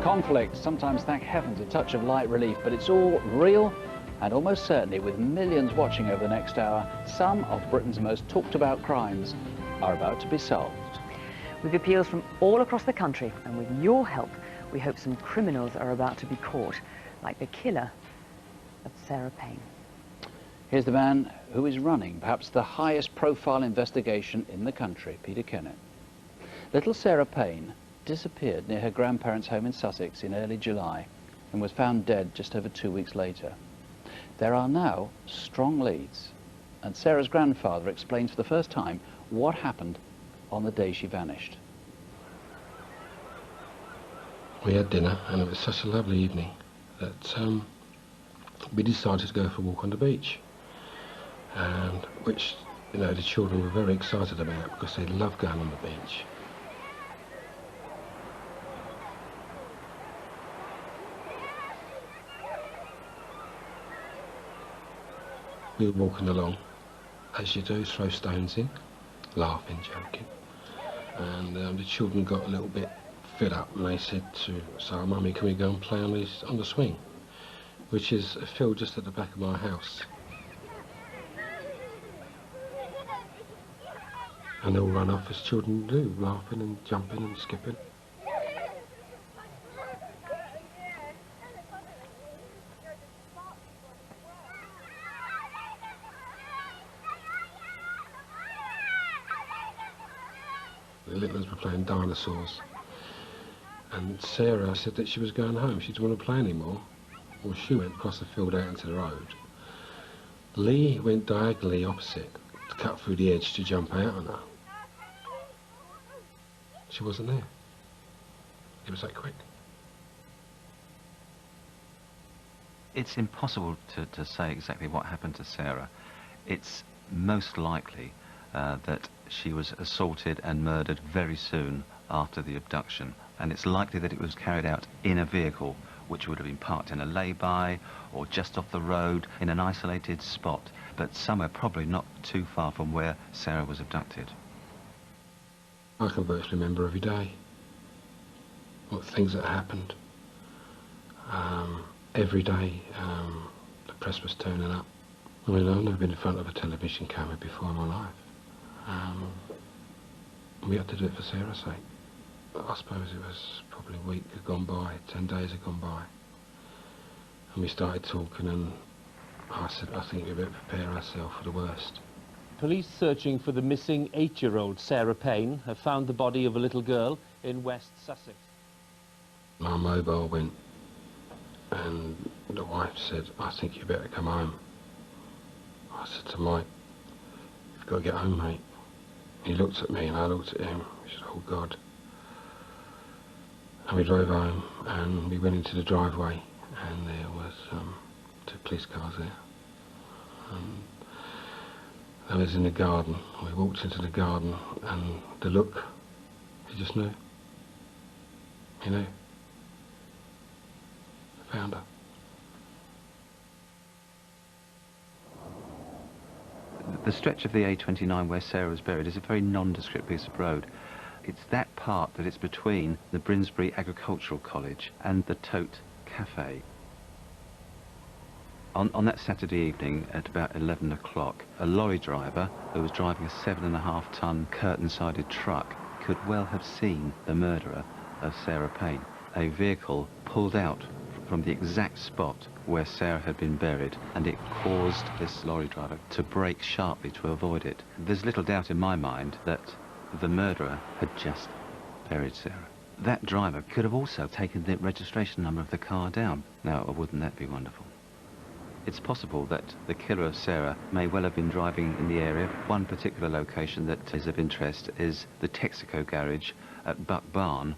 Conflict, sometimes thank heavens a touch of light relief, but it's all real, and almost certainly with millions watching over the next hour, some of Britain's most talked about crimes are about to be solved. With appeals from all across the country, and with your help, we hope some criminals are about to be caught, like the killer of Sarah Payne. Here's the man who is running perhaps the highest profile investigation in the country, Peter Kennett. Little Sarah Payne disappeared near her grandparents' home in Sussex in early July and was found dead just over 2 weeks later. There are now strong leads, and Sarah's grandfather explains for the first time what happened on the day she vanished. We had dinner, and it was such a lovely evening that we decided to go for a walk on the beach, and which, you know, the children were very excited about because they love going on the beach. We were walking along, as you do, throw stones in, laughing, joking, and the children got a little bit fed up, and they said to Sarah, "Mummy, can we go and play on the swing?" Which is a field just at the back of my house. And they all run off as children do, laughing and jumping and skipping. The little ones were playing dinosaurs, and Sarah said that she was going home. She didn't want to play anymore. Well, she went across the field out into the road. Lee went diagonally opposite to cut through the edge to jump out on her. She wasn't there. It was that quick. It's impossible to say exactly what happened to Sarah. It's most likely that she was assaulted and murdered very soon after the abduction, and it's likely that it was carried out in a vehicle which would have been parked in a lay-by or just off the road in an isolated spot, but somewhere probably not too far from where Sarah was abducted. I can virtually remember every day what things that happened. Every day the press was turning up. I mean, I've never been in front of a television camera before in my life. We had to do it for Sarah's sake. I suppose it was probably a week had gone by, 10 days had gone by. And we started talking, and I said, I think we better prepare ourselves for the worst. Police searching for the missing 8-year-old Sarah Payne have found the body of a little girl in West Sussex. My mobile went, and the wife said, I think you better come home. I said to Mike, you've got to get home, mate. He looked at me and I looked at him. He said, oh God. And we drove home and we went into the driveway, and there was 2 police cars there. I was in the garden. We walked into the garden, and the look, he just knew. He knew. I found her. The stretch of the A29 where Sarah was buried is a very nondescript piece of road. It's that part that is between the Brinsbury Agricultural College and the Tote Cafe. On that Saturday evening at about 11 o'clock, a lorry driver who was driving a 7.5-ton curtain-sided truck could well have seen the murderer of Sarah Payne. A vehicle pulled out from the exact spot where Sarah had been buried, and it caused this lorry driver to brake sharply to avoid it. There's little doubt in my mind that the murderer had just buried Sarah. That driver could have also taken the registration number of the car down. Now, wouldn't that be wonderful? It's possible that the killer of Sarah may well have been driving in the area. One particular location that is of interest is the Texaco garage at Buck Barn,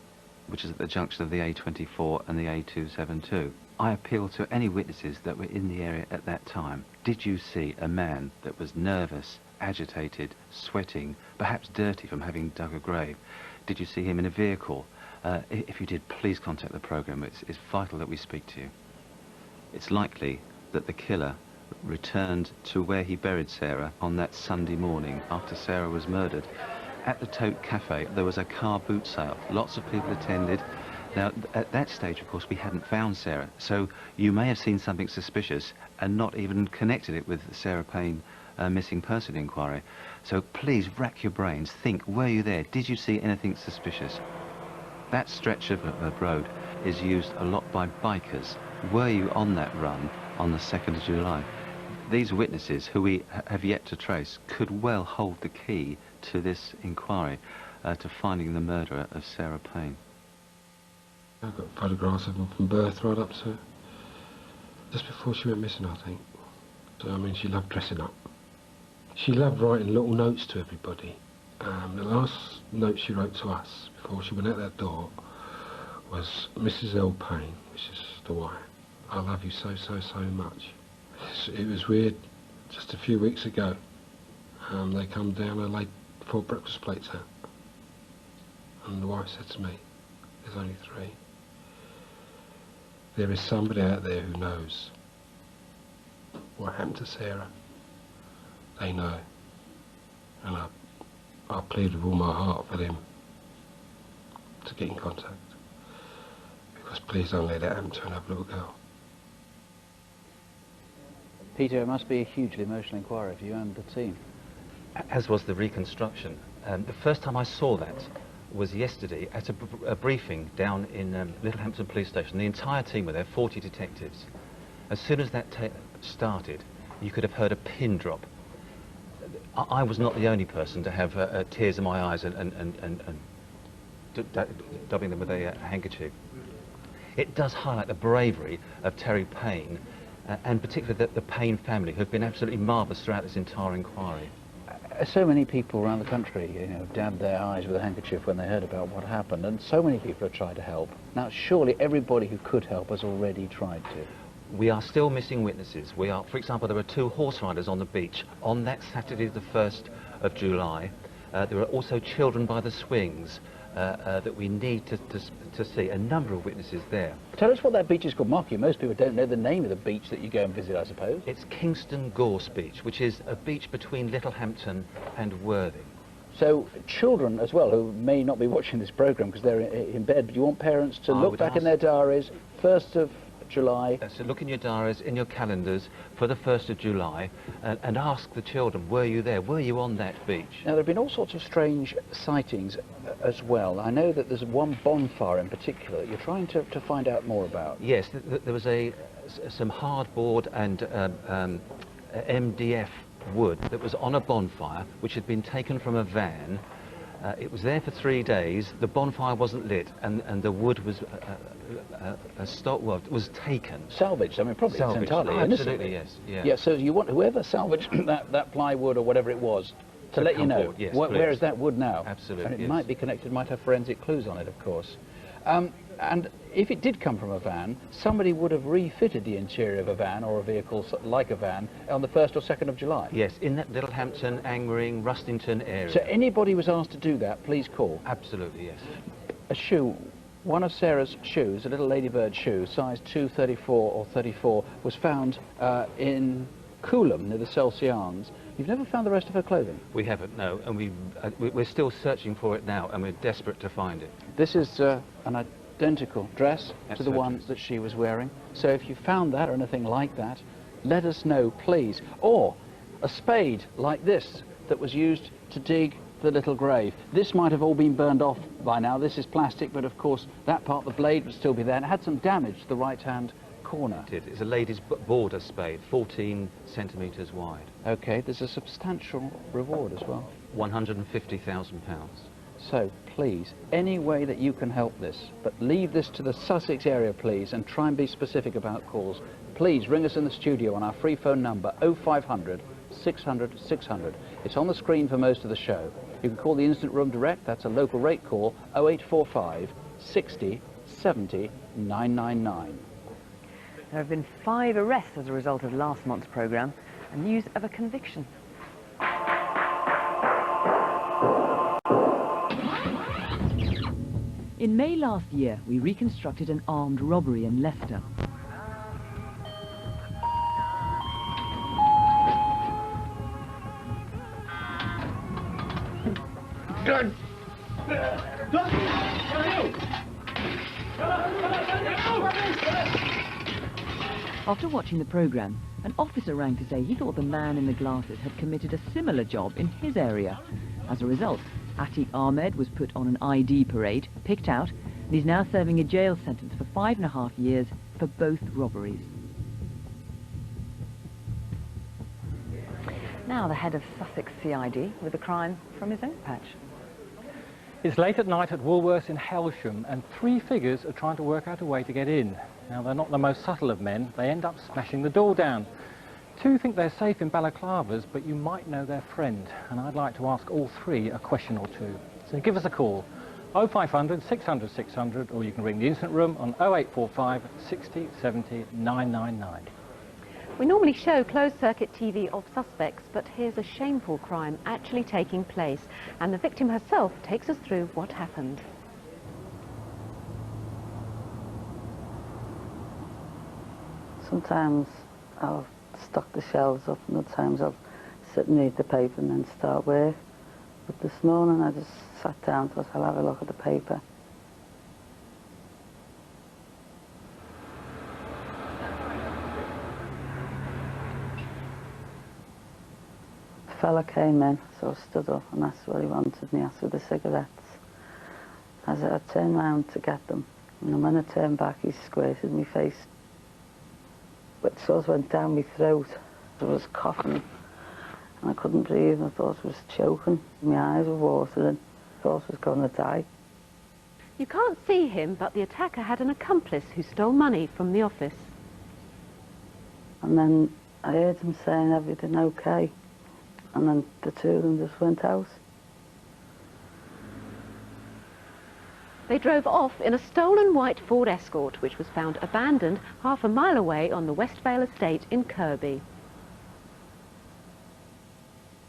which is at the junction of the A24 and the A272. I appeal to any witnesses that were in the area at that time. Did you see a man that was nervous, agitated, sweating, perhaps dirty from having dug a grave? Did you see him in a vehicle? If you did, please contact the programme. It's vital that we speak to you. It's likely that the killer returned to where he buried Sarah on that Sunday morning after Sarah was murdered. At the Tote Cafe, there was a car boot sale. Lots of people attended. Now, at that stage, of course, we hadn't found Sarah, so you may have seen something suspicious and not even connected it with the Sarah Payne missing person inquiry. So please rack your brains, think, were you there? Did you see anything suspicious? That stretch of road is used a lot by bikers. Were you on that run on the 2nd of July? These witnesses, who we have yet to trace, could well hold the key to this inquiry, to finding the murderer of Sarah Payne. I've got photographs of her from birth right up to just before she went missing, I think. So, I mean, she loved dressing up. She loved writing little notes to everybody. The last note she wrote to us before she went out that door was, Mrs. L. Payne, which is the wife, I love you so, so, so much. It was weird. Just a few weeks ago, they come down and laid 4 breakfast plates out. And the wife said to me, there's only 3. There is somebody out there who knows what happened to Sarah. They know. And I plead with all my heart for them to get in contact. Because please don't let that happen to another little girl. Peter, it must be a hugely emotional inquiry for you and the team. As was the reconstruction. The first time I saw that was yesterday at a briefing down in Littlehampton Police Station. The entire team were there, 40 detectives. As soon as that started, you could have heard a pin drop. I was not the only person to have tears in my eyes and dabbing them with a handkerchief. It does highlight the bravery of Terry Payne, and particularly the Payne family, who've been absolutely marvellous throughout this entire inquiry. So many people around the country, you know, dabbed their eyes with a handkerchief when they heard about what happened, and so many people have tried to help. Now, surely everybody who could help has already tried to. We are still missing witnesses. We are, for example, there were 2 horse riders on the beach on that Saturday, the 1st of July. There are also children by the swings that we need to see. A number of witnesses there. Tell us what that beach is called, Marky. Most people don't know the name of the beach that you go and visit, I suppose. It's Kingston Gorse Beach, which is a beach between Littlehampton and Worthing. So children as well, who may not be watching this programme because they're in bed, but you want parents to look back in their diaries, 1st of July. So look in your diaries, in your calendars for the 1st of July and ask the children, were you there? Were you on that beach? Now, there have been all sorts of strange sightings as well. I know that there's one bonfire in particular that you're trying to find out more about. Yes, there was some hardboard and MDF wood that was on a bonfire which had been taken from a van. It was there for 3 days. The bonfire wasn't lit, and the wood was was taken. Salvaged. I mean, probably Salvaged. Entirely. Absolutely, yes. Yeah. Yeah. So you want whoever salvaged that plywood or whatever it was to let you know. Forward, yes, where is that wood now? Absolutely. And it yes. might be connected. Might have forensic clues on it, of course. And if it did come from a van, somebody would have refitted the interior of a van or a vehicle like a van on the 1st or 2nd of July. Yes, in that Littlehampton, Angering, Rustington area. So anybody was asked to do that, please call. Absolutely, yes. A shoe, one of Sarah's shoes, a little ladybird shoe, size 234 or 34, was found in Coolham near the Celsians. You've never found the rest of her clothing? We haven't, no, and we're still searching for it now, and we're desperate to find it. This is an identical dress That's to the her one dress. that she was wearing. So if you found that or anything like that, let us know, please. Or a spade like this that was used to dig the little grave. This might have all been burned off by now. This is plastic, but of course that part, the blade, would still be there. And it had some damage to the right-hand corner. It's a lady's border spade, 14 centimetres wide. Okay, there's a substantial reward as well. £150,000. So please, any way that you can help this, but leave this to the Sussex area, please, and try and be specific about calls. Please ring us in the studio on our free phone number 0500 600 600. It's on the screen for most of the show. You can call the Instant Room direct. That's a local rate call, 0845 60 70 999. There have been 5 arrests as a result of last month's programme and news of a conviction. In May last year, we reconstructed an armed robbery in Leicester. After watching the programme, an officer rang to say he thought the man in the glasses had committed a similar job in his area. As a result, Atiq Ahmed was put on an ID parade, picked out, and he's now serving a jail sentence for 5.5 years for both robberies. Now the head of Sussex CID with a crime from his own patch. It's late at night at Woolworths in Helsham, and 3 figures are trying to work out a way to get in. Now, they're not the most subtle of men. They end up smashing the door down. 2 think they're safe in balaclavas, but you might know their friend, and I'd like to ask all 3 a question or 2. So give us a call, 0500 600 600, or you can ring the Instant Room on 0845 60 70 999. We normally show closed-circuit TV of suspects, but here's a shameful crime actually taking place, and the victim herself takes us through what happened. Sometimes I'll stock the shelves up, and other times I'll sit and read the paper and then start work. But this morning I just sat down, thought I'll have a look at the paper. The fella came in, so I stood up and asked what he wanted, and he asked for the cigarettes. As I turned round to get them, and when I turned back he squirted my face. But it sort of went down my throat. I was coughing and I couldn't breathe. I thought I was choking. My eyes were watering. I thought I was going to die. You can't see him, but the attacker had an accomplice who stole money from the office. And then I heard him saying everything okay. And then the 2 of them just went out. They drove off in a stolen white Ford Escort, which was found abandoned half a mile away on the Westvale estate in Kirby.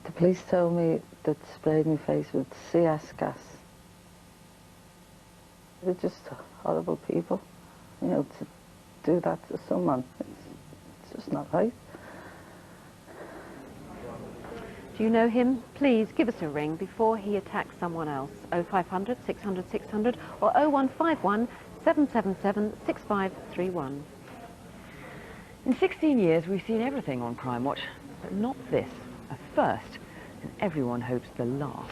The police told me they'd sprayed my face with CS gas. They're just horrible people. You know, to do that to someone, it's just not right. Do you know him? Please give us a ring before he attacks someone else. 0500 600 600 or 0151 777 6531. In 16 years, we've seen everything on Crimewatch, but not this, a first, and everyone hopes the last.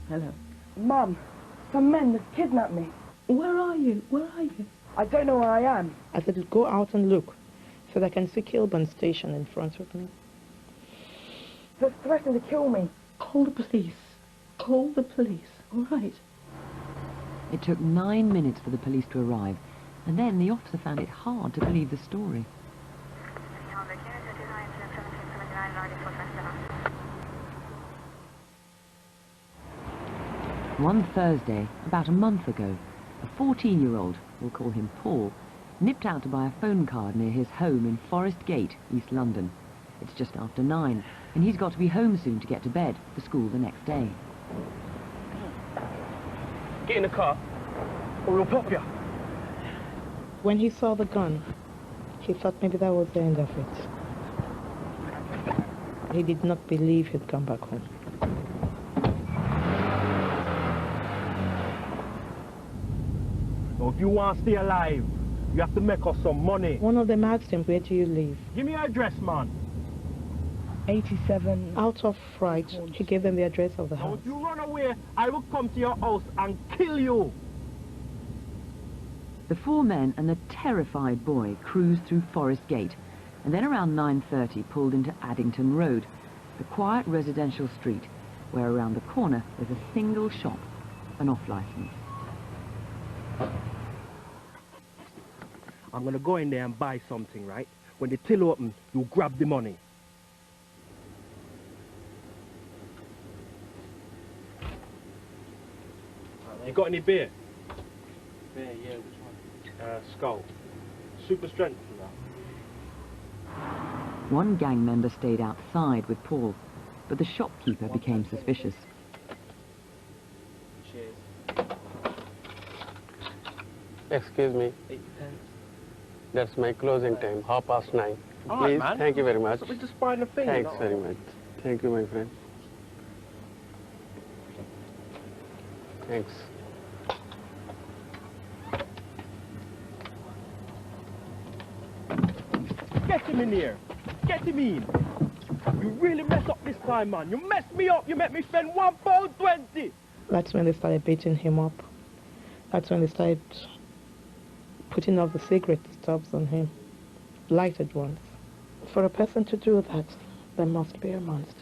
Hello. Mum, some men have kidnapped me. Where are you? Where are you? I don't know where I am. I said, go out and look, so that I can see Kilburn Station in front of me. They're threatening to kill me. Call the police. Call the police. All right. It took 9 minutes for the police to arrive, and then the officer found it hard to believe the story. One Thursday, about a month ago, a 14-year-old, we'll call him Paul, nipped out to buy a phone card near his home in Forest Gate, East London. It's just after 9, and he's got to be home soon to get to bed for school the next day. Get in the car, or we'll pop you. When he saw the gun, he thought maybe that was the end of it. He did not believe he'd come back home. So if you want to stay alive, you have to make us some money. One of them asked him, where do you live? Give me your address, man. 87. Out of fright, he gave them the address of the Now house. if you run away, I will come to your house and kill you. The 4 men and the terrified boy cruised through Forest Gate, and then around 9:30 pulled into Addington Road, the quiet residential street, where around the corner there's a single shop, an off-licence. I'm gonna go in there and buy something, right? When the till open, you grab the money. You got any beer? Beer, yeah, which one? Skull. Super strength for that. One gang member stayed outside with Paul, but the shopkeeper became suspicious. Excuse me. 8 pence. That's my closing time, 9:30. All right, Please, man. thank you very much. So we're just buying a thing. Thanks very much. Thank you, my friend. Thanks. Get him in here. Get him in. You really messed up this time, man. You messed me up. You made me spend £1.20. That's when they started beating him up. That's when they started putting off the cigarette stubs on him, lighted ones. For a person to do that, there must be a monster.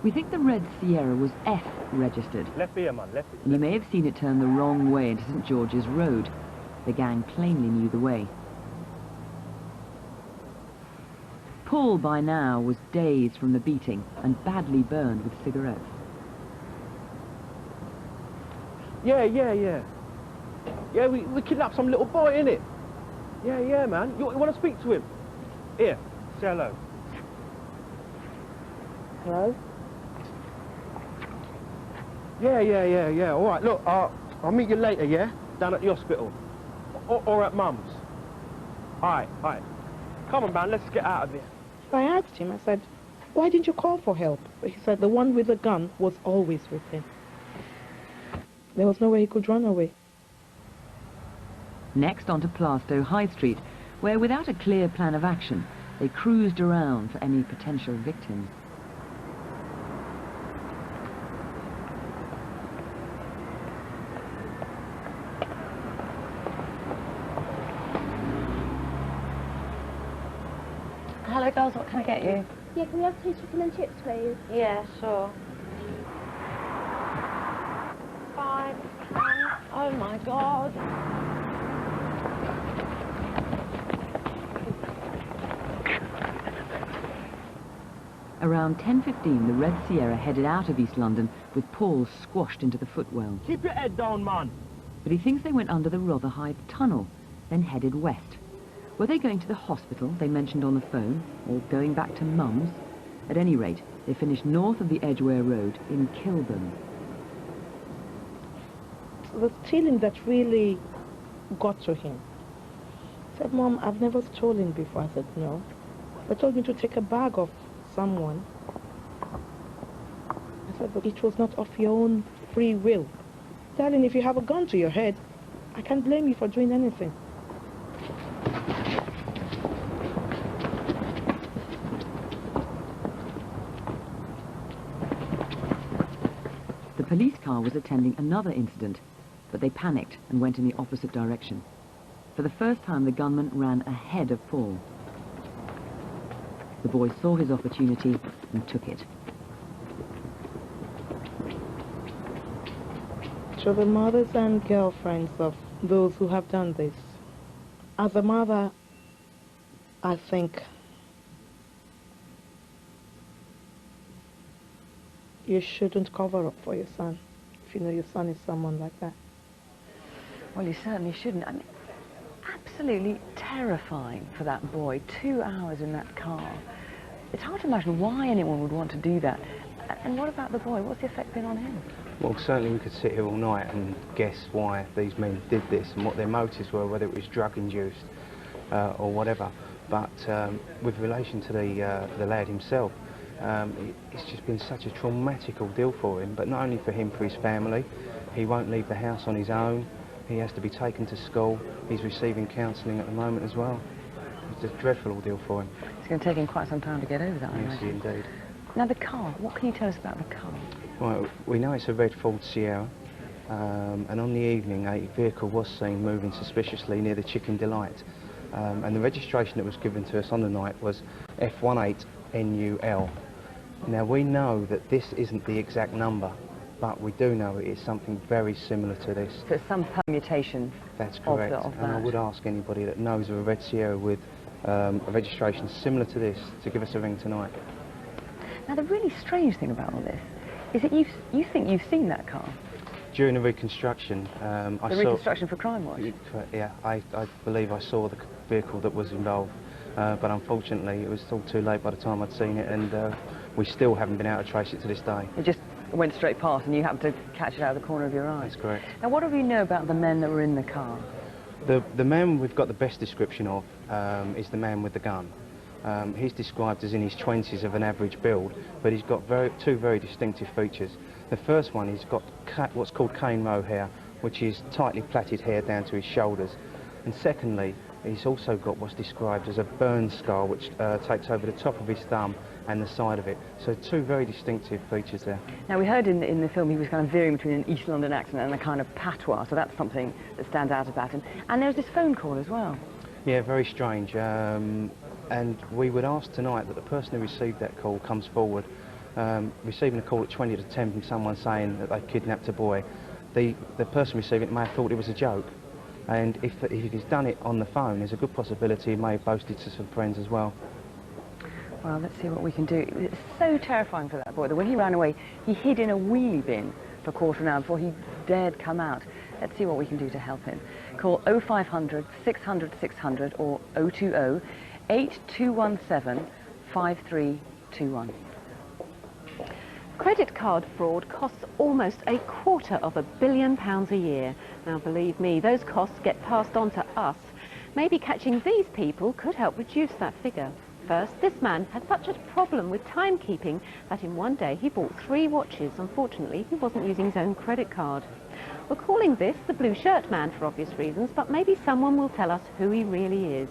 We think the red Sierra was F registered, Left here, man. Left and you may have seen it turn the wrong way into St George's Road. The gang plainly knew the way. Paul, by now, was dazed from the beating and badly burned with cigarettes. Yeah. Yeah, we kidnapped some little boy, innit? Yeah, man. You want to speak to him? Here, say hello. Hello? Yeah. All right, look, I'll meet you later, yeah? Down at the hospital. Or at Mum's. All right. Come on, man, let's get out of here. I asked him, I said, why didn't you call for help? He said the one with the gun was always with him. There was no way he could run away. Next onto Plaistow High Street, where without a clear plan of action, they cruised around for any potential victims. Hello, girls, what can I get you? Yeah, can we have 2 chicken and chips, please? Yeah, sure. 5, 10. Oh my God. Around 10:15, the red Sierra headed out of East London with Paul squashed into the footwell. Keep your head down, man. But he thinks they went under the Rotherhithe Tunnel, then headed west. Were they going to the hospital they mentioned on the phone, or going back to Mum's? At any rate, they finished north of the Edgware Road in Kilburn. The stealing that really got to him. He said, Mom, I've never stolen before. I said, no. They told me to take a bag off someone. I said, but it was not of your own free will. Darling, if you have a gun to your head, I can't blame you for doing anything. The police car was attending another incident, but they panicked and went in the opposite direction. For the first time, the gunman ran ahead of Paul. The boy saw his opportunity and took it. To the mothers and girlfriends of those who have done this, as a mother, I think you shouldn't cover up for your son if you know your son is someone like that. Well, you certainly shouldn't. I mean, absolutely terrifying for that boy. 2 hours in that car. It's hard to imagine why anyone would want to do that. And what about the boy? What's the effect been on him? Well, certainly we could sit here all night and guess why these men did this and what their motives were, whether it was drug-induced or whatever. But with relation to the lad himself, it's just been such a traumatic ordeal for him, but not only for him, for his family. He won't leave the house on his own. He has to be taken to school. He's receiving counselling at the moment as well. It's a dreadful ordeal for him. It's going to take him quite some time to get over that, I Yes, imagine. indeed. Now, the car. What can you tell us about the car? Right, we know it's a red Ford Sierra, and on the evening a vehicle was seen moving suspiciously near the Chicken Delight, and the registration that was given to us on the night was F18NUL. Now we know that this isn't the exact number, but we do know it is something very similar to this. So it's some permutation. That's correct, of and I that. would ask anybody that knows of a red Sierra with a registration similar to this to give us a ring tonight. Now, the really strange thing about all this is that you think you've seen that car. During the reconstruction, I The saw... reconstruction for Crimewatch. Yeah, I believe I saw the vehicle that was involved, but unfortunately it was still too late by the time I'd seen it, and we still haven't been able to trace it to this day. It just It went straight past and you happened to catch it out of the corner of your eye. That's correct. Now, what do we know about the men that were in the car? The man we've got the best description of is the man with the gun. He's described as in his 20s, of an average build, but he's got two very distinctive features. The first one, he's got what's called cane row hair, which is tightly plaited hair down to his shoulders. And secondly, he's also got what's described as a burn scar, which takes over the top of his thumb and the side of it. So two very distinctive features there. Now, we heard in the film he was kind of veering between an East London accent and a kind of patois, so that's something that stands out about him. And there was this phone call as well. Yeah, very strange. And we would ask tonight that the person who received that call comes forward. Receiving a call at 20 to 10 from someone saying that they kidnapped a boy. The person receiving it may have thought it was a joke. And if he's done it on the phone, there's a good possibility he may have boasted to some friends as well. Well, let's see what we can do. It's so terrifying for that boy that when he ran away, he hid in a wheelie bin for a quarter of an hour before he dared come out. Let's see what we can do to help him. Call 0500 600 600 or 020 8217 5321. Credit card fraud costs almost £250 million a year. Now, believe me, those costs get passed on to us. Maybe catching these people could help reduce that figure. First, this man had such a problem with timekeeping that in one day he bought 3 watches. Unfortunately, he wasn't using his own credit card. We're calling this the blue shirt man for obvious reasons, but maybe someone will tell us who he really is.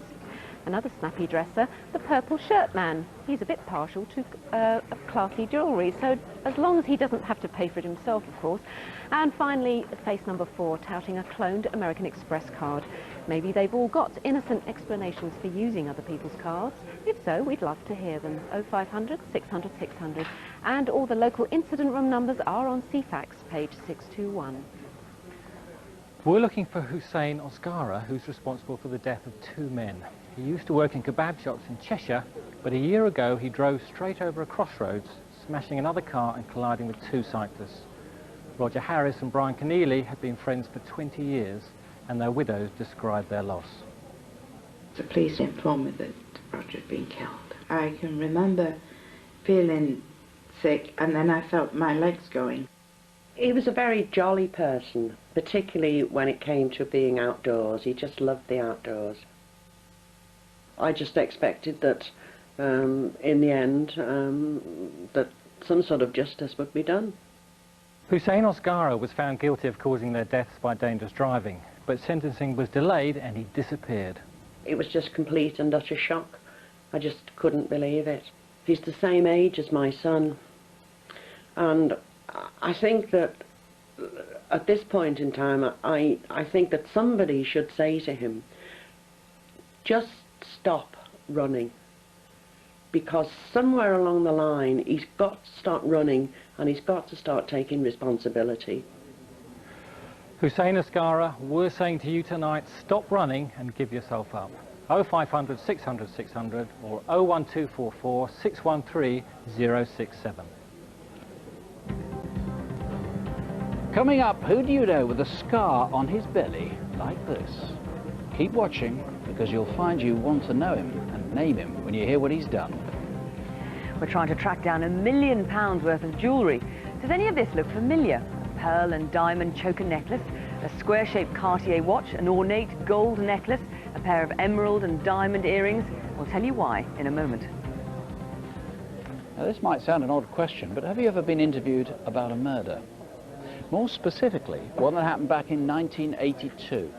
Another snappy dresser, the purple shirt man. He's a bit partial to classy jewellery, so as long as he doesn't have to pay for it himself, of course. And finally, face number 4, touting a cloned American Express card. Maybe they've all got innocent explanations for using other people's cards. If so, we'd love to hear them. 0500 600 600. And all the local incident room numbers are on CFAX, page 621. We're looking for Hussein Osgara, who's responsible for the death of 2 men. He used to work in kebab shops in Cheshire, but a year ago he drove straight over a crossroads, smashing another car and colliding with 2 cyclists. Roger Harris and Brian Keneally had been friends for 20 years, and their widows described their loss. The police informed me that Roger had been killed. I can remember feeling sick, and then I felt my legs going. He was a very jolly person, particularly when it came to being outdoors. He just loved the outdoors. I just expected that in the end that some sort of justice would be done. Hussein Osgara was found guilty of causing their deaths by dangerous driving, but sentencing was delayed and he disappeared. It was just complete and utter shock. I just couldn't believe it. He's the same age as my son, and I think that at this point in time I think that somebody should say to him, just stop running, because somewhere along the line he's got to start running and he's got to start taking responsibility. Hussein Osgara, we're saying to you tonight, stop running and give yourself up. 0500 600 600 or 01244 613 067. Coming up, who do you know with a scar on his belly like this? Keep watching, because you'll find you want to know him and name him when you hear what he's done. We're trying to track down £1 million worth of jewellery. Does any of this look familiar? A pearl and diamond choker necklace, a square-shaped Cartier watch, an ornate gold necklace, a pair of emerald and diamond earrings. We'll tell you why in a moment. Now, this might sound an odd question, but have you ever been interviewed about a murder? More specifically, one that happened back in 1982.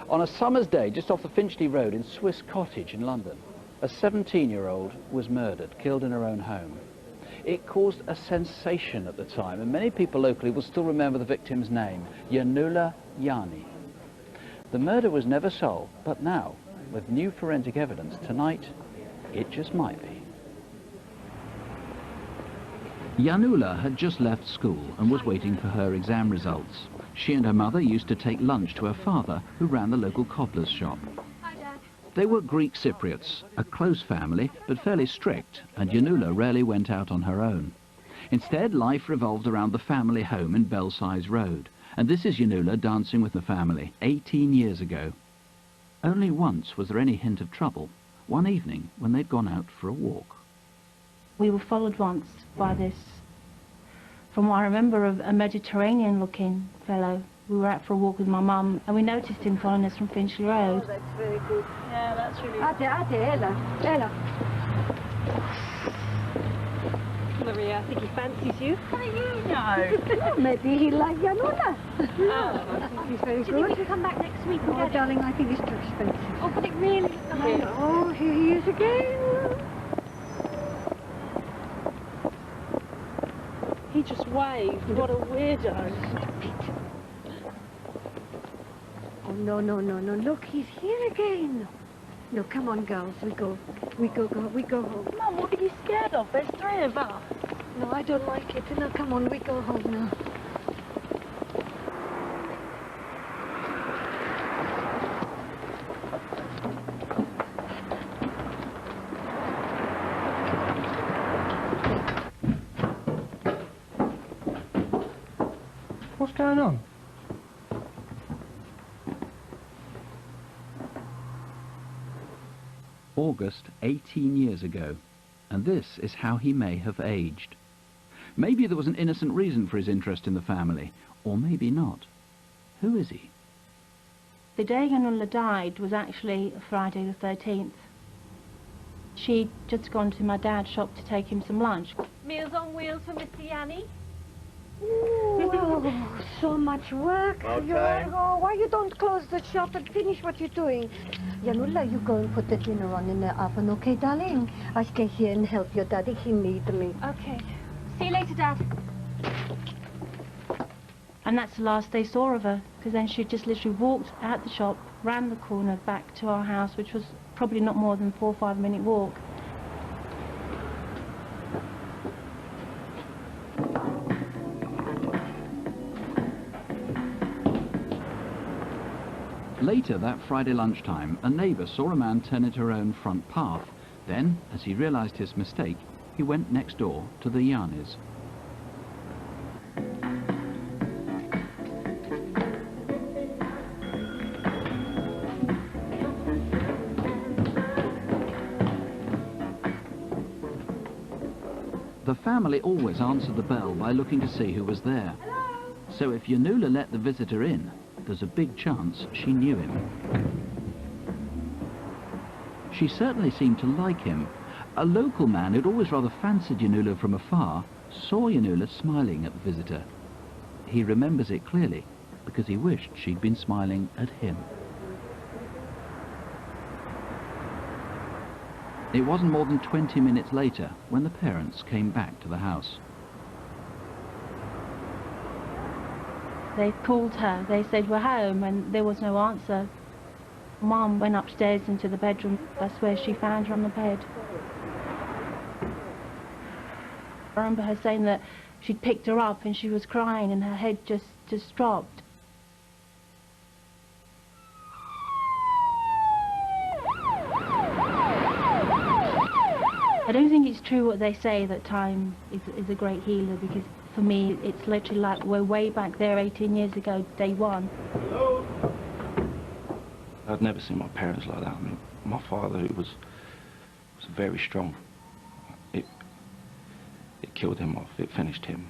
On a summer's day, just off the Finchley Road in Swiss Cottage in London, a 17-year-old was murdered, killed in her own home. It caused a sensation at the time, and many people locally will still remember the victim's name, Yanula Yani. The murder was never solved, but now, with new forensic evidence, tonight, it just might be. Yanula had just left school and was waiting for her exam results. She and her mother used to take lunch to her father, who ran the local cobbler's shop. They were Greek Cypriots, a close family, but fairly strict, and Yanula rarely went out on her own. Instead, life revolved around the family home in Belsize Road, and this is Yanula dancing with the family 18 years ago. Only once was there any hint of trouble, one evening when they'd gone out for a walk. We were followed once by this from what I remember, a Mediterranean-looking fellow. We were out for a walk with my mum, and we noticed him following us from Finchley Road. Oh, that's very good. Yeah, that's really good. Ella. Maria, I think he fancies you. How do you know? Maybe he likes Janula. Oh, I think he's very do good. you think we can come back next week? Oh, darling, I think it's too expensive. Oh, but it really... Oh, here he is again. He just waved. What a weirdo. Oh, no. Look, he's here again. No, come on, girls. We go home. Mum, what are you scared of? There's 3 of us. No, I don't like it. No, come on, we go home now. What's going on? August 18 years ago, and this is how he may have aged. Maybe there was an innocent reason for his interest in the family, or maybe not. Who is he? The day Janula died was actually Friday the 13th. She'd just gone to my dad's shop to take him some lunch. Meals on Wheels for Mr. Yanni. Oh, so much work. Okay. Why you don't close the shop and finish what you're doing? Janula, you go and put the dinner on in the oven, okay, darling? I stay here and help your daddy. He needs me. Okay. See you later, Dad. And that's the last they saw of her, because then she just literally walked out the shop, round the corner, back to our house, which was probably not more than 4 or 5 minute walk. Later that Friday lunchtime, a neighbour saw a man turn into her own front path. Then, as he realised his mistake, he went next door to the Yannis. The family always answered the bell by looking to see who was there. So if Janula let the visitor in, there's a big chance she knew him. She certainly seemed to like him. A local man who'd always rather fancied Janula from afar saw Janula smiling at the visitor. He remembers it clearly because he wished she'd been smiling at him. It wasn't more than 20 minutes later when the parents came back to the house. They called her, they said we're home, and there was no answer. Mum went upstairs into the bedroom. That's where she found her on the bed. I remember her saying that she'd picked her up and she was crying and her head just dropped. I don't think it's true what they say that time is a great healer, because for me it's literally like we're way back there 18 years ago, day one. Hello? I'd never seen my parents like that. I mean, my father, who was very strong. It killed him off, it finished him.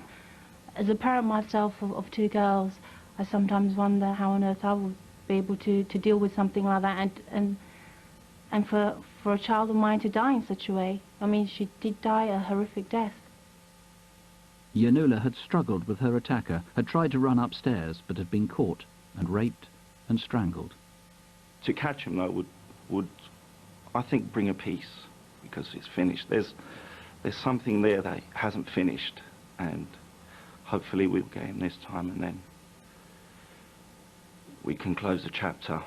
As a parent myself of 2 girls, I sometimes wonder how on earth I would be able to deal with something like that, and for a child of mine to die in such a way. I mean, she did die a horrific death. Janula had struggled with her attacker, had tried to run upstairs, but had been caught and raped and strangled. To catch him, though, would I think, bring a peace, because it's finished. There's something there that hasn't finished, and hopefully we'll get him this time, and then we can close the chapter.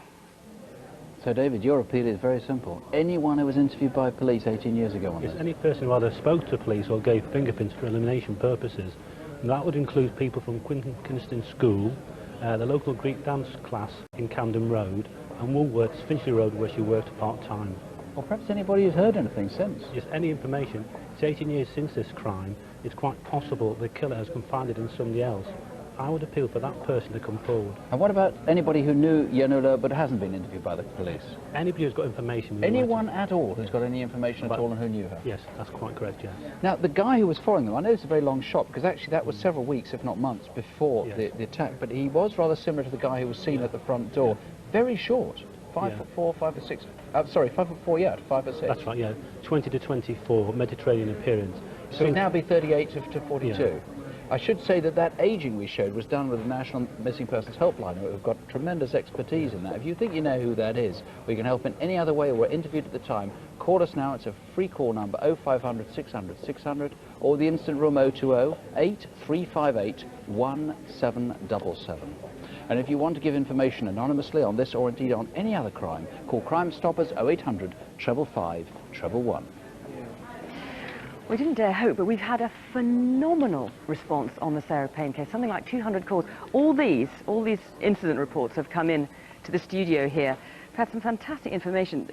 So, David, your appeal is very simple. Anyone who was interviewed by police 18 years ago on Yes, this? any person who either spoke to police or gave fingerprints for elimination purposes. And that would include people from Kinston School, the local Greek dance class in Camden Road, and Woolworths, Finchley Road, where she worked part-time. Or perhaps anybody who's heard anything since? Yes, any information. It's 18 years since this crime. It's quite possible the killer has confided in somebody else. I would appeal for that person to come forward. And what about anybody who knew Yanula but hasn't been interviewed by the police? Anybody who's got information. Anyone at all who's got any information at all and who knew her? Yes, that's quite correct, yes. Now, the guy who was following them, I know it's a very long shot, because actually that was several weeks, if not months, before the attack, but he was rather similar to the guy who was seen at the front door. Very short. 5'4", 5'6". Sorry, 5'4", yeah, 5'6". That's right, yeah. 20 to 24, Mediterranean appearance. So he'd now be 38 to 42. Yeah. I should say that that aging we showed was done with the National Missing Persons Helpline, who've got tremendous expertise in that. If you think you know who that is, or you can help in any other way, or were interviewed at the time, call us now. It's a free call number, 0500 600 600, or the instant room 020 8358 1777. And if you want to give information anonymously on this or indeed on any other crime, call Crime Stoppers 0800 555 111. We didn't dare hope, but we've had a phenomenal response on the Sarah Payne case, something like 200 calls. All these incident reports have come in to the studio here. We've had some fantastic information.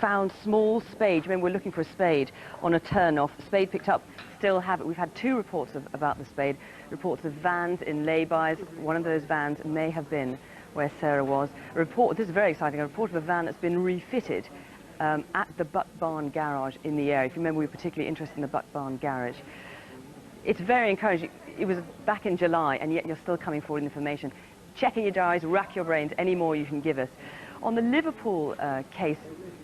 Found small spade. Remember, we're looking for a spade on a turn-off. Spade picked up, still have it. We've had 2 reports about the spade. Reports of vans in lay-bys. One of those vans may have been where Sarah was. A report, this is very exciting, a report of a van that's been refitted at the Buck Barn garage in the area. If you remember, we were particularly interested in the Buck Barn garage. It's very encouraging. It was back in July, and yet you're still coming forward with information. Check in your diaries, rack your brains, any more you can give us. On the Liverpool case,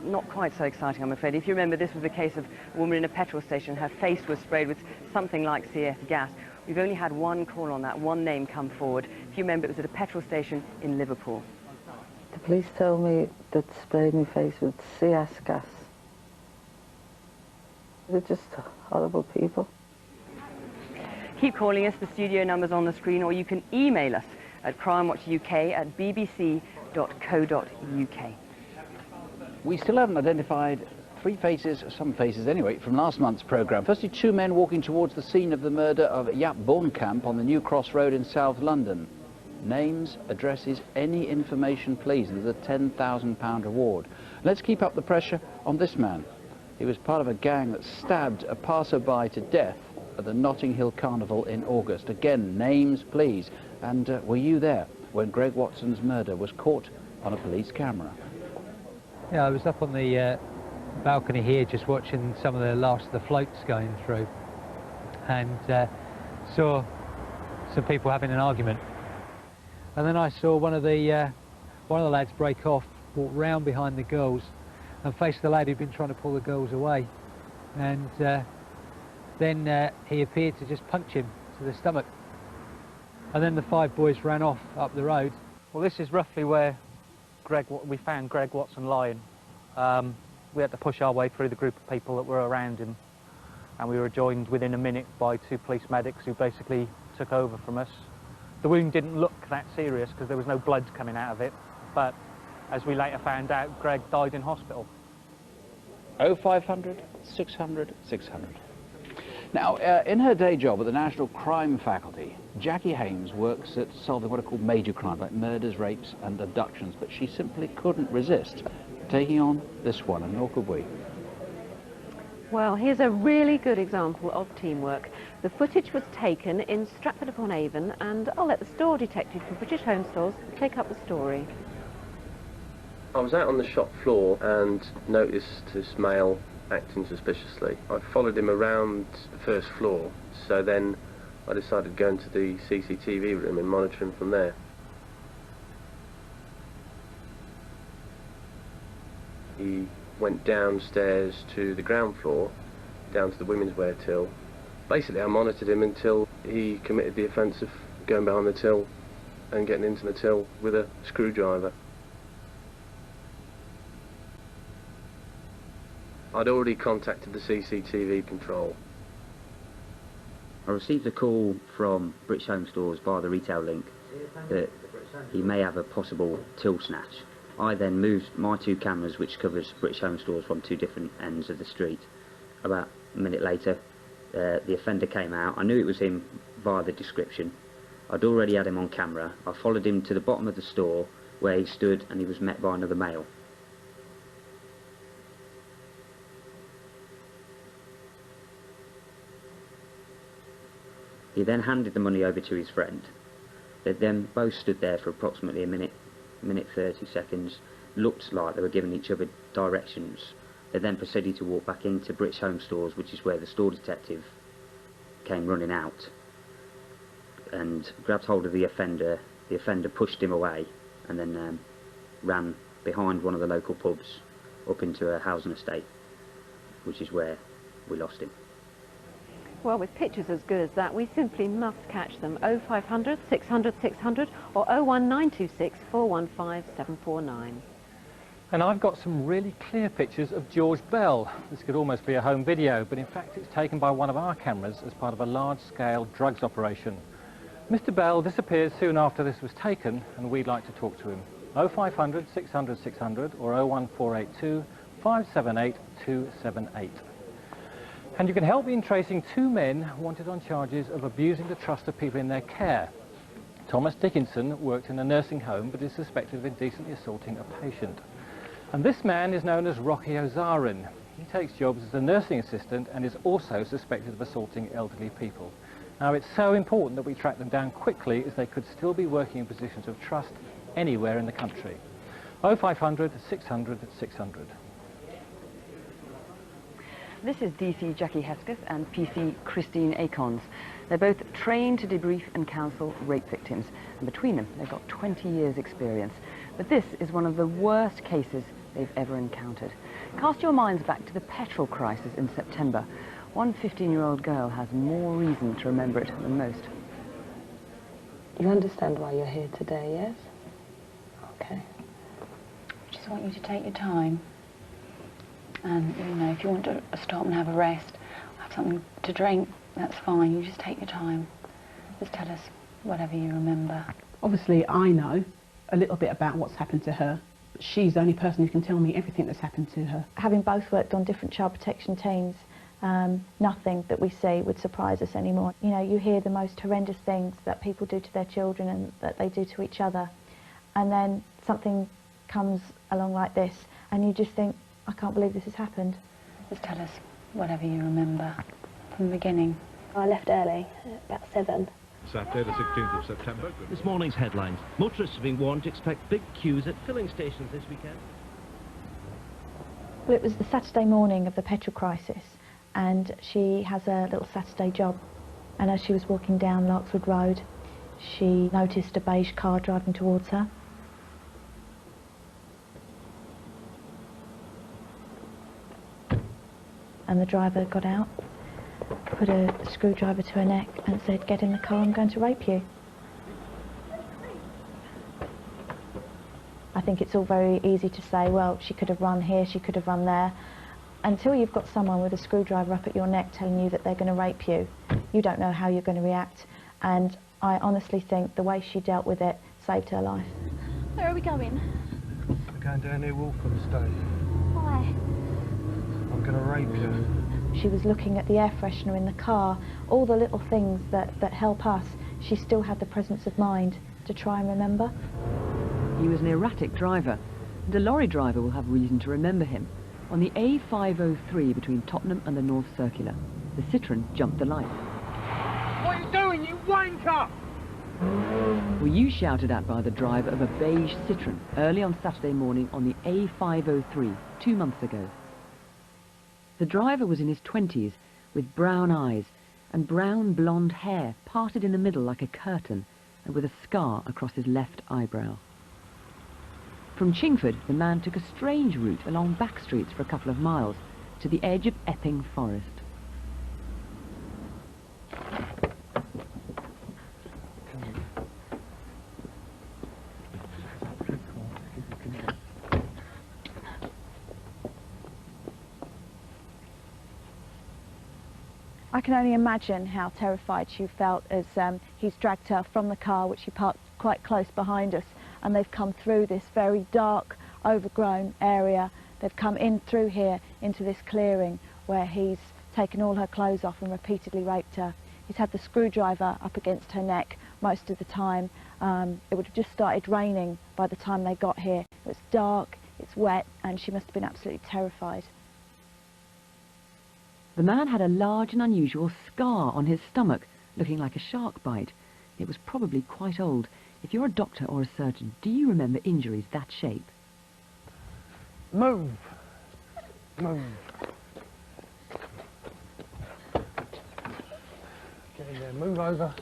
not quite so exciting, I'm afraid. If you remember, this was a case of a woman in a petrol station. Her face was sprayed with something like CF gas. We've only had 1 call on that, 1 name come forward. If you remember, it was at a petrol station in Liverpool. The police told me they'd sprayed my face with CS gas. They're just horrible people. Keep calling us. The studio number's on the screen, or you can email us at Crimewatch UK at bbc.co.uk. We still haven't identified 3 faces, some faces anyway, from last month's programme. Firstly, 2 men walking towards the scene of the murder of Jaap Bornkamp on the New Cross Road in South London. Names, addresses, any information please, and there's a £10,000 reward. Let's keep up the pressure on this man. He was part of a gang that stabbed a passerby to death at the Notting Hill Carnival in August. Again, names please. And were you there when Greg Watson's murder was caught on a police camera? Yeah, I was up on the balcony here just watching some of the last of the floats going through, and saw some people having an argument. And then I saw one of the lads break off, walk round behind the girls and face the lad who'd been trying to pull the girls away. And then he appeared to just punch him to the stomach. And then the 5 boys ran off up the road. Well, this is roughly where we found Greg Watson lying. We had to push our way through the group of people that were around him, and we were joined within a minute by 2 police medics who basically took over from us. The wound didn't look that serious because there was no blood coming out of it, but as we later found out, Greg died in hospital. 0500 600 600. Now, in her day job at the National Crime Faculty, Jackie Hames works at solving what are called major crimes, like murders, rapes and abductions, but she simply couldn't resist taking on this one, and nor could we. Well, here's a really good example of teamwork. The footage was taken in Stratford-upon-Avon, and I'll let the store detective from British Home Stores take up the story. I was out on the shop floor and noticed this male acting suspiciously. I followed him around the first floor, so then I decided to go into the CCTV room and monitor him from there. He went downstairs to the ground floor, down to the women's wear till. Basically, I monitored him until he committed the offence of going behind the till and getting into the till with a screwdriver. I'd already contacted the CCTV control. I received a call from British Home Stores via the retail link that he may have a possible till snatch. I then moved my 2 cameras, which covers British Home Stores, from 2 different ends of the street. About a minute later, the offender came out. I knew it was him via the description. I'd already had him on camera. I followed him to the bottom of the store where he stood, and he was met by another male. He then handed the money over to his friend. They then both stood there for approximately a minute 30 seconds, looked like they were giving each other directions. They then proceeded to walk back into British Home Stores, which is where the store detective came running out and grabbed hold of the offender. The offender pushed him away and then ran behind one of the local pubs up into a housing estate, which is where we lost him. Well, with pictures as good as that, we simply must catch them. 0500 600 600 or 01926 415 749. And I've got some really clear pictures of George Bell. This could almost be a home video, but in fact it's taken by one of our cameras as part of a large-scale drugs operation. Mr. Bell disappeared soon after this was taken, and we'd like to talk to him. 0500 600 600 or 01482 578 278. And you can help me in tracing two men wanted on charges of abusing the trust of people in their care. Thomas Dickinson worked in a nursing home but is suspected of indecently assaulting a patient. And this man is known as Rocky Ozarin. He takes jobs as a nursing assistant and is also suspected of assaulting elderly people. Now, it's so important that we track them down quickly, as they could still be working in positions of trust anywhere in the country. 0500 600 600. This is DC Jackie Hesketh and PC Christine Akons. They're both trained to debrief and counsel rape victims, and between them they've got 20 years experience. But this is one of the worst cases they've ever encountered. Cast your minds back to the petrol crisis in September. One 15-year-old girl has more reason to remember it than most. You understand why you're here today, yes? Okay. I just want you to take your time. And, you know, if you want to stop and have a rest, have something to drink, that's fine. You just take your time. Just tell us whatever you remember. Obviously, I know a little bit about what's happened to her. She's the only person who can tell me everything that's happened to her. Having both worked on different child protection teams, nothing that we see would surprise us anymore. You know, you hear the most horrendous things that people do to their children and that they do to each other, and then something comes along like this and you just think, I can't believe this has happened. Just tell us whatever you remember from the beginning. I left early, about 7. Saturday the 16th of September. This morning's headlines. Motorists have been warned to expect big queues at filling stations this weekend. Well, it was the Saturday morning of the petrol crisis, and she has a little Saturday job. And as she was walking down Larkswood Road, she noticed a beige car driving towards her. And the driver got out, put a screwdriver to her neck and said, "Get in the car, I'm going to rape you." I think it's all very easy to say, well, she could have run here, she could have run there. Until you've got someone with a screwdriver up at your neck telling you that they're going to rape you, you don't know how you're going to react. And I honestly think the way she dealt with it saved her life. Where are we going? We're going down near Walthamstow. Why? I'm going to rape you. She was looking at the air freshener in the car, all the little things that help us. She still had the presence of mind to try and remember. He was an erratic driver, and a lorry driver will have reason to remember him. On the A503 between Tottenham and the North Circular, the Citroën jumped the light. What are you doing, you wanker? Were you shouted at by the driver of a beige Citroën early on Saturday morning on the A503 2 months ago? The driver was in his 20s with brown eyes and brown blonde hair parted in the middle like a curtain and with a scar across his left eyebrow. From Chingford, the man took a strange route along back streets for a couple of miles to the edge of Epping Forest. I can only imagine how terrified she felt as he's dragged her from the car, which he parked quite close behind us, and they've come through this very dark, overgrown area. They've come in through here into this clearing where he's taken all her clothes off and repeatedly raped her. He's had the screwdriver up against her neck most of the time. It would have just started raining by the time they got here. It was dark, it's wet, and she must have been absolutely terrified. The man had a large and unusual scar on his stomach, looking like a shark bite. It was probably quite old. If you're a doctor or a surgeon, do you remember injuries that shape? Move. Move. Get in there, move over.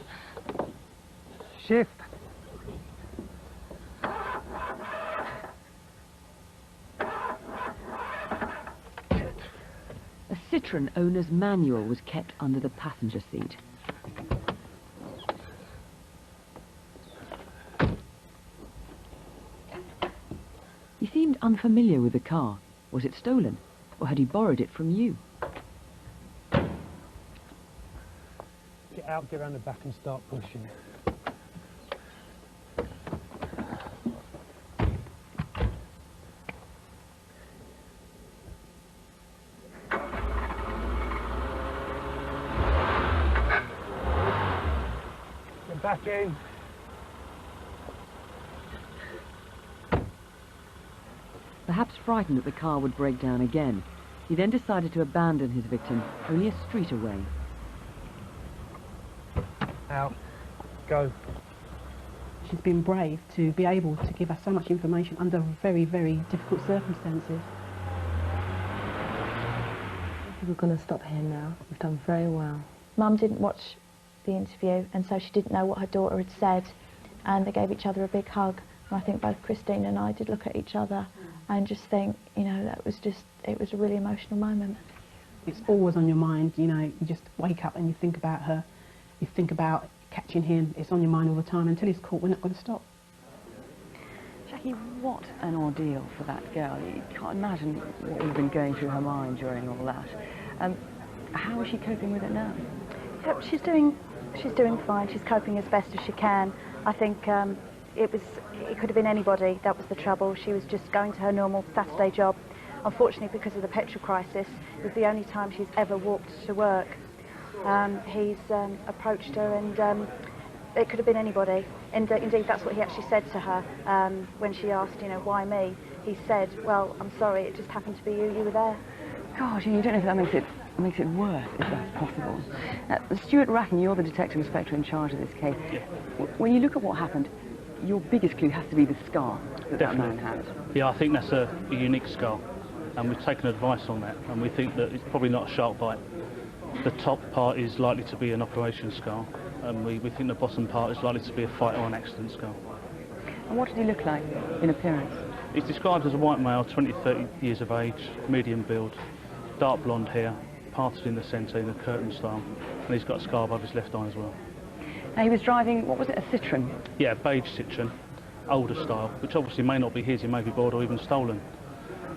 Shift. A Citroën owner's manual was kept under the passenger seat. He seemed unfamiliar with the car. Was it stolen? Or had he borrowed it from you? Get out, get around the back and start pushing. Get back in. Perhaps frightened that the car would break down again, he then decided to abandon his victim only a street away. Out. Go. She's been brave to be able to give us so much information under very, very difficult circumstances. We're going to stop here now. We've done very well. Mum didn't watch the interview, and so she didn't know what her daughter had said, and they gave each other a big hug. And I think both Christine and I did look at each other and just think, you know, that was just, it was a really emotional moment. It's always on your mind, you know, you just wake up and you think about her, you think about catching him, it's on your mind all the time. Until he's caught, we're not going to stop. Jackie, what an ordeal for that girl. You can't imagine what we've been going through her mind during all that. How is she coping with it now? Yep, she's doing fine. She's coping as best as she can. I think it could have been anybody. That was the trouble. She was just going to her normal Saturday job. Unfortunately, because of the petrol crisis, it was the only time she's ever walked to work. He's approached her, and it could have been anybody. And indeed, that's what he actually said to her when she asked, you know, why me? He said, well, I'm sorry, it just happened to be you. You were there. God, you don't know if that makes it worse, if that's possible. Stuart Racking, you're the detective inspector in charge of this case. Yeah. When you look at what happened, your biggest clue has to be the scar that man had. Yeah, I think that's a unique scar, and we've taken advice on that, and we think that it's probably not a sharp bite. The top part is likely to be an operation scar, and we think the bottom part is likely to be a fight or an accident scar. And what did he look like in appearance? He's described as a white male, 20-30 years of age, medium build, dark blonde hair, parted in the centre in a curtain style, and he's got a scar above his left eye as well. Now he was driving, what was it, a Citroën? Yeah, beige Citroën, older style, which obviously may not be his, he may be borrowed or even stolen.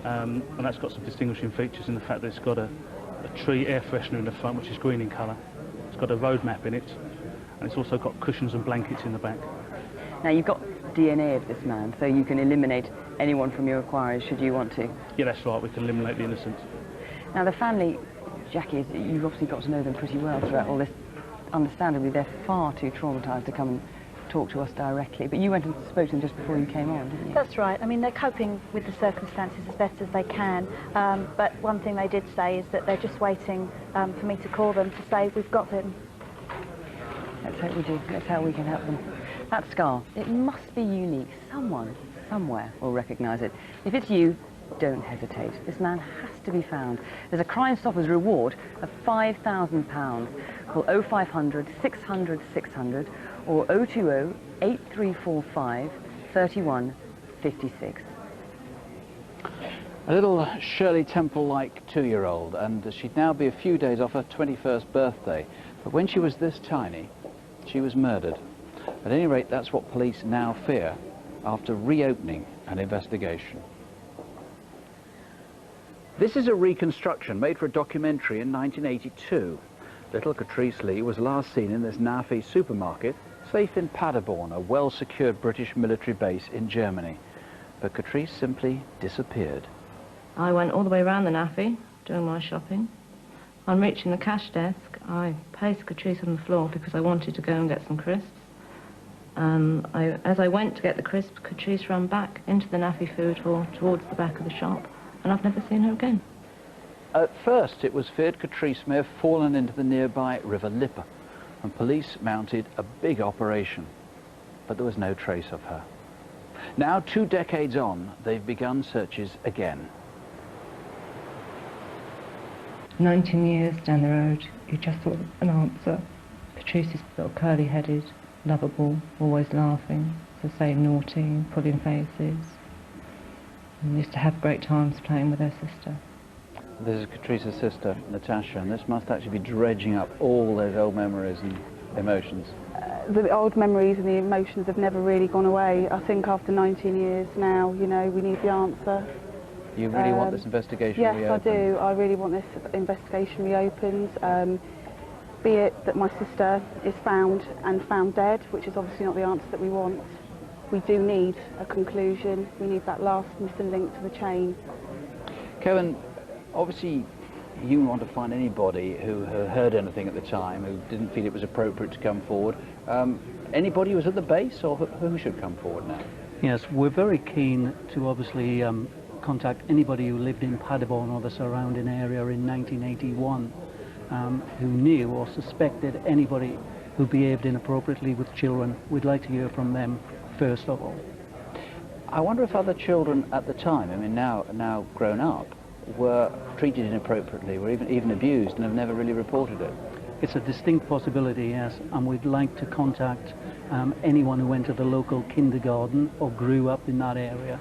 And that's got some distinguishing features in the fact that it's got a tree air freshener in the front, which is green in colour. It's got a road map in it, and it's also got cushions and blankets in the back. Now you've got DNA of this man, so you can eliminate anyone from your acquirers should you want to. Yeah, that's right, we can eliminate the innocent. Now the family, Jackie, you've obviously got to know them pretty well throughout all this. Understandably, they're far too traumatised to come and talk to us directly, but you went and spoke to them just before you came on, didn't you? That's right. I mean, they're coping with the circumstances as best as they can, but one thing they did say is that they're just waiting for me to call them to say we've got him. Let's hope we do. Let's hope we can help them. That scar, it must be unique. Someone, somewhere will recognise it. If it's you, don't hesitate. This man has to be found. There's a Crime Stoppers reward of £5,000. Call 0500 600 600 or 020 8345 3156. A little Shirley Temple-like 2-year-old, and she'd now be a few days off her 21st birthday. But when she was this tiny, she was murdered. At any rate, that's what police now fear after reopening an investigation. This is a reconstruction made for a documentary in 1982. Little Catrice Lee was last seen in this NAFI supermarket, safe in Paderborn, a well-secured British military base in Germany. But Catrice simply disappeared. I went all the way around the NAFI, doing my shopping. On reaching the cash desk, I placed Catrice on the floor because I wanted to go and get some crisps. As I went to get the crisps, Catrice ran back into the NAFI food hall towards the back of the shop, and I've never seen her again. At first, it was feared Catrice may have fallen into the nearby River Lippe. and police mounted a big operation, but there was no trace of her. Now, 2 decades on, they've begun searches again. 19 years down the road, you just want an answer. Patrice is sort of curly-headed, lovable, always laughing, so say naughty, pulling faces. And used to have great times playing with her sister. This is Catrice's sister, Natasha, and this must actually be dredging up all those old memories and emotions. The old memories and the emotions have never really gone away. I think after 19 years now, you know, we need the answer. You really want this investigation yes, reopened? Yes, I do. I really want this investigation reopened. Be it that my sister is found and found dead, which is obviously not the answer that we want. We do need a conclusion. We need that last missing link to the chain. Kevin, obviously you want to find anybody who heard anything at the time, who didn't feel it was appropriate to come forward. Anybody who was at the base, or who should come forward now? Yes, we're very keen to obviously contact anybody who lived in Paderborn or the surrounding area in 1981, who knew or suspected anybody who behaved inappropriately with children. We'd like to hear from them first of all. I wonder if other children at the time, I mean now grown up, were treated inappropriately, were even abused and have never really reported it. It's a distinct possibility, yes, and we'd like to contact anyone who went to the local kindergarten or grew up in that area.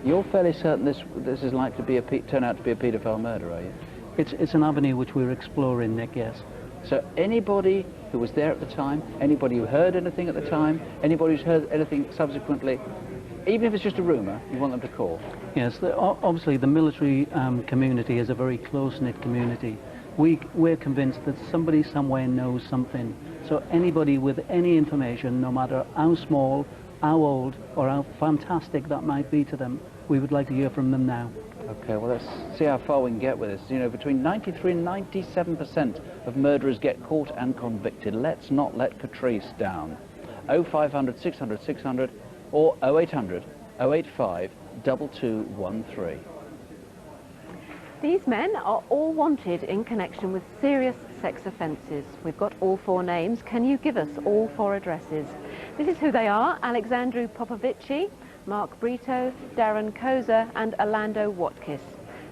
You're fairly certain this is likely to turn out to be a paedophile murder, are you? It's an avenue which we're exploring, Nick, yes. So anybody who was there at the time, anybody who heard anything at the time, anybody who's heard anything subsequently, even if it's just a rumour, you want them to call? Yes, obviously the military community is a very close-knit community. We're convinced that somebody somewhere knows something. So anybody with any information, no matter how small, how old, or how fantastic that might be to them, we would like to hear from them now. Okay, well, let's see how far we can get with this. You know, between 93 and 97% of murderers get caught and convicted. Let's not let Catrice down. 0500 600 600 or 0800 085 2213. These men are all wanted in connection with serious sex offences. We've got all 4 names. Can you give us all 4 addresses? This is who they are: Alexandru Popovici, Mark Brito, Darren Koza and Orlando Watkis.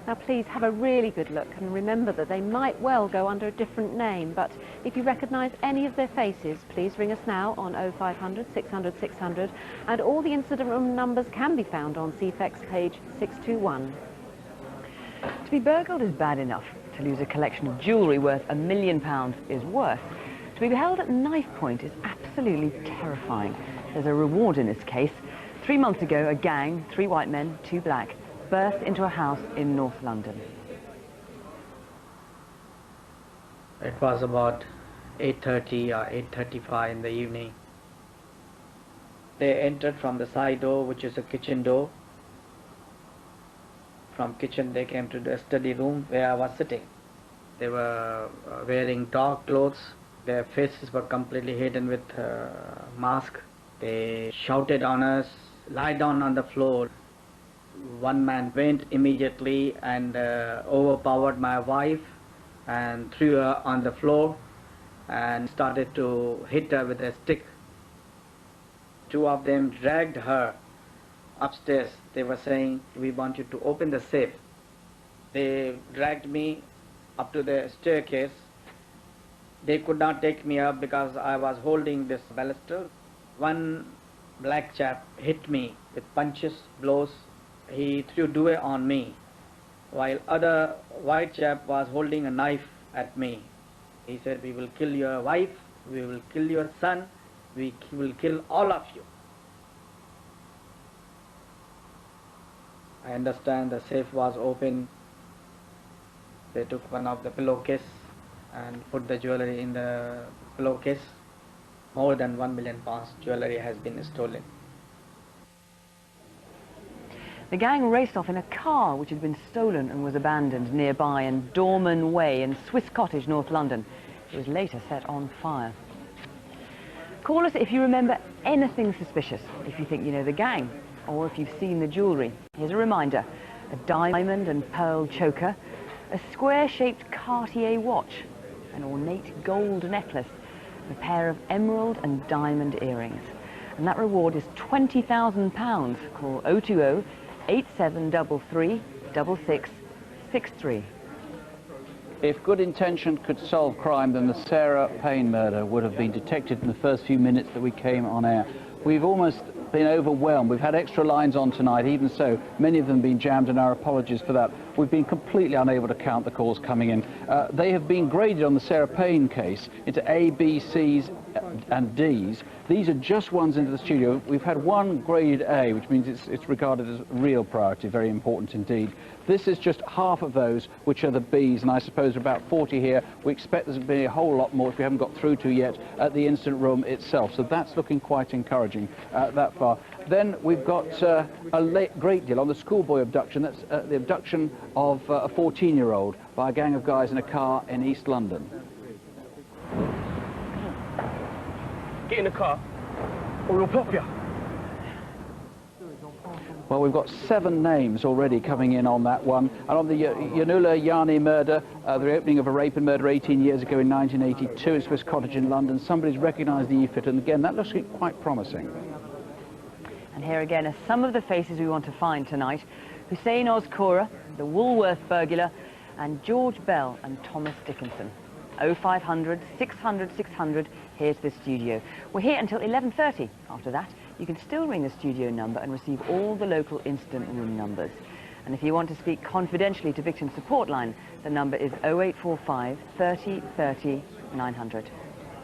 Now please have a really good look and remember that they might well go under a different name, but if you recognise any of their faces, please ring us now on 0500 600 600, and all the incident room numbers can be found on CFEX page 621. To be burgled is bad enough. To lose a collection of jewellery worth £1 million is worse. To be held at knife point is absolutely terrifying. There's a reward in this case. 3 months ago, a gang, 3 white men, 2 black, burst into a house in North London. It was about 8:30 or 8:35 in the evening. They entered from the side door, which is a kitchen door. From kitchen they came to the study room where I was sitting. They were wearing dark clothes. Their faces were completely hidden with mask. They shouted on us, "Lie down on the floor." One man went immediately and overpowered my wife and threw her on the floor and started to hit her with a stick. 2 of them dragged her upstairs. They were saying, "We want you to open the safe." They dragged me up to the staircase. They could not take me up because I was holding this baluster. One black chap hit me with punches, blows. He threw duvet on me, while other white chap was holding a knife at me. He said, "We will kill your wife, we will kill your son, we will kill all of you." I understand the safe was open. They took one of the pillowcase and put the jewellery in the pillowcase. More than £1 million jewellery has been stolen. The gang raced off in a car which had been stolen and was abandoned nearby in Dorman Way in Swiss Cottage, North London. It was later set on fire. Call us if you remember anything suspicious, if you think you know the gang, or if you've seen the jewellery. Here's a reminder: a diamond and pearl choker, a square-shaped Cartier watch, an ornate gold necklace, a pair of emerald and diamond earrings. And that reward is £20,000. Call 020 8733 6663. If good intention could solve crime, then the Sarah Payne murder would have been detected in the first few minutes that we came on air. We've almost been overwhelmed. We've had extra lines on tonight, even so, many of them have been jammed, and our apologies for that. We've been completely unable to count the calls coming in. They have been graded on the Sarah Payne case into A, B, C's and D's. These are just ones into the studio. We've had one graded A, which means it's regarded as real priority, very important indeed. This is just half of those, which are the B's, and I suppose about 40 here. We expect there's going to be a whole lot more, if we haven't got through to yet, at the incident room itself. So that's looking quite encouraging that far. Then we've got a great deal on the schoolboy abduction. That's the abduction of a 14-year-old by a gang of guys in a car in East London. Get in the car, or we'll pop you. Well, we've got 7 names already coming in on that one. And on the Yanula Yani murder, the reopening of a rape and murder 18 years ago in 1982 in Swiss Cottage in London, somebody's recognised the e-fit, and again, that looks quite promising. And here again are some of the faces we want to find tonight. Hussein Ozkora, the Woolworth burglar, and George Bell and Thomas Dickinson. 0500 600 600 here to the studio. We're here until 11:30. After that, you can still ring the studio number and receive all the local incident room numbers. And if you want to speak confidentially to Victim Support Line, the number is 0845 30 30 900.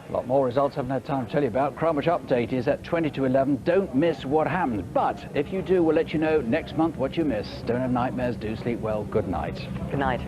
A lot more results I haven't had time to tell you about. Crimewatch Update is at 20 to 11. Don't miss what happens. But if you do, we'll let you know next month what you missed. Don't have nightmares, do sleep well. Good night. Good night.